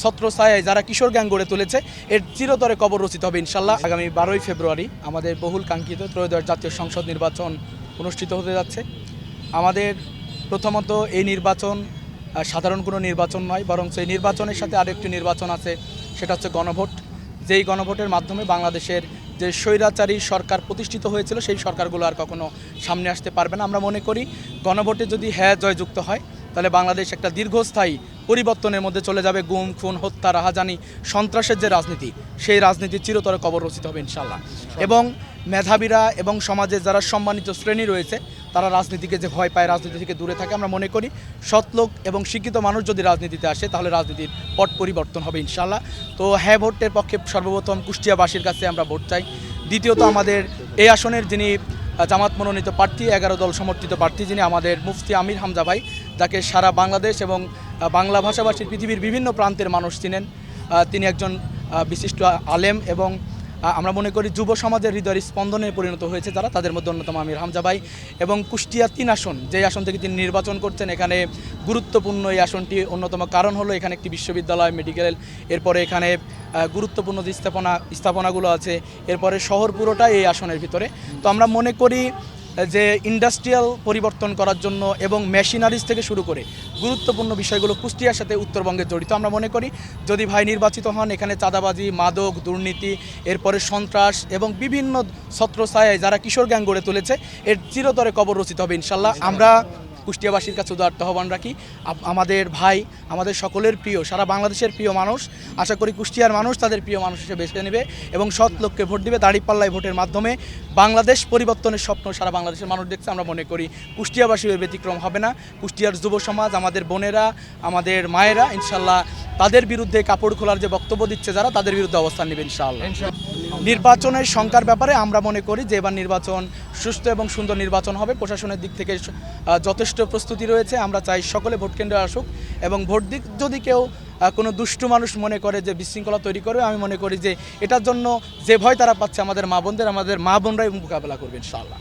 ছত্রছায়ায় যারা কিশোর গ্যাং গড়ে তুলেছে এর চিরতরে কবর রচিত হবে ইনশাল্লাহ। আগামী 12ই ফেব্রুয়ারি আমাদের বহুল কাঙ্ক্ষিত ত্রয়োদশ জাতীয় সংসদ নির্বাচন অনুষ্ঠিত হতে যাচ্ছে। আমাদের প্রথমত এই নির্বাচন সাধারণ কোনো নির্বাচন নয়, বরং এই নির্বাচনের সাথে আরেকটি নির্বাচন আছে, সেটা হচ্ছে গণভোট। যেই গণভোটের মাধ্যমে বাংলাদেশের যে স্বৈরাচারী সরকার প্রতিষ্ঠিত হয়েছিল সেই সরকারগুলো আর কখনো সামনে আসতে পারবে না। আমরা মনে করি গণভোটে যদি হ্যাঁ জয়যুক্ত হয় তাহলে বাংলাদেশ একটা দীর্ঘস্থায়ী পরিবর্তনের মধ্যে চলে যাবে। গুম খুন হত্যা রাহাজানি সন্ত্রাসের যে রাজনীতি, সেই রাজনীতি চিরতরে কবর রচিত হবে ইনশাল্লাহ। এবং মেধাবীরা এবং সমাজের যারা সম্মানিত শ্রেণী রয়েছে তারা রাজনীতিকে যে ভয় পায়, রাজনীতি থেকে দূরে থাকে। আমরা মনে করি সৎলোক এবং শিক্ষিত মানুষ যদি রাজনীতিতে আসে তাহলে রাজনীতির পট পরিবর্তন হবে ইনশাল্লাহ। তো হ্যাঁ ভোটের পক্ষে সর্বপ্রথম কুষ্টিয়াবাসীর কাছে আমরা ভোট চাই। দ্বিতীয়ত আমাদের এই আসনের যিনি জামাত মনোনীত প্রার্থী, 11 দল সমর্থিত প্রার্থী, যিনি আমাদের মুফতি আমির হামজা ভাই, যাকে সারা বাংলাদেশ এবং বাংলা ভাষাভাষীর পৃথিবীর বিভিন্ন প্রান্তের মানুষ চিনেন। তিনি একজন বিশিষ্ট আলেম এবং আমরা মনে করি যুব সমাজের হৃদয়ের স্পন্দনে পরিণত হয়েছে যারা, তাদের মধ্যে অন্যতম আমির হামজা ভাই। এবং কুষ্টিয়া 3 আসন, যে আসন থেকে তিনি নির্বাচন করছেন, এখানে গুরুত্বপূর্ণ এই আসনটি অন্যতম কারণ হলো এখানে একটি বিশ্ববিদ্যালয়, মেডিকেল, এরপরে এখানে গুরুত্বপূর্ণ যে স্থাপনাগুলো আছে, এরপরে শহর পুরোটাই এই আসনের ভিতরে। তো আমরা মনে করি যে ইন্ডাস্ট্রিয়াল পরিবর্তন করার জন্য এবং মেশিনারিজ থেকে শুরু করে গুরুত্বপূর্ণ বিষয়গুলো কুষ্টিয়ার সাথে উত্তরবঙ্গে জড়িত। আমরা মনে করি যদি ভাই নির্বাচিত হন, এখানে চাঁদাবাজি, মাদক, দুর্নীতি, এরপরে সন্ত্রাস এবং বিভিন্ন ছত্রছায়ায় যারা কিশোর গ্যাং গড়ে তুলেছে এর চিরতরে কবর রচিত হবে ইনশাল্লাহ। আমরা কুষ্টিয়াবাসীর কাছে উদারত আহ্বান রাখি, আমাদের ভাই, আমাদের সকলের প্রিয়, সারা বাংলাদেশের প্রিয় মানুষ, আশা করি কুষ্টিয়ার মানুষ তাদের প্রিয় মানুষ হিসেবে বেছে নেবে এবং সৎ লোককে ভোট দিবে। দাঁড়িপাল্লায় ভোটের মাধ্যমে বাংলাদেশ পরিবর্তনের স্বপ্ন সারা বাংলাদেশের মানুষ দেখছে। আমরা মনে করি কুষ্টিয়াবাসীর ব্যতিক্রম হবে না। কুষ্টিয়ার যুব সমাজ, আমাদের বোনেরা, আমাদের মায়েরা ইনশাল্লাহ তাদের বিরুদ্ধে কাপড় খোলার যে বক্তব্য দিচ্ছে যারা, তাদের বিরুদ্ধে অবস্থান নেবে ইনশাআল্লাহ। নির্বাচনের সংখ্যার ব্যাপারে আমরা মনে করি যে এবার নির্বাচন সুস্থ এবং সুন্দর নির্বাচন হবে। প্রশাসনের দিক থেকে যথেষ্ট প্রস্তুতি রয়েছে। আমরা চাই সকলে ভোট কেন্দ্রে আসুক এবং ভোট দিক। যদি কেউ কোনো দুষ্টু মানুষ মনে করে যে বিশৃঙ্খলা তৈরি করবে, আমি মনে করি যে এটার জন্য যে ভয় তারা পাচ্ছে আমাদের মা বোনরাই মোকাবেলা করবে ইনশাআল্লাহ।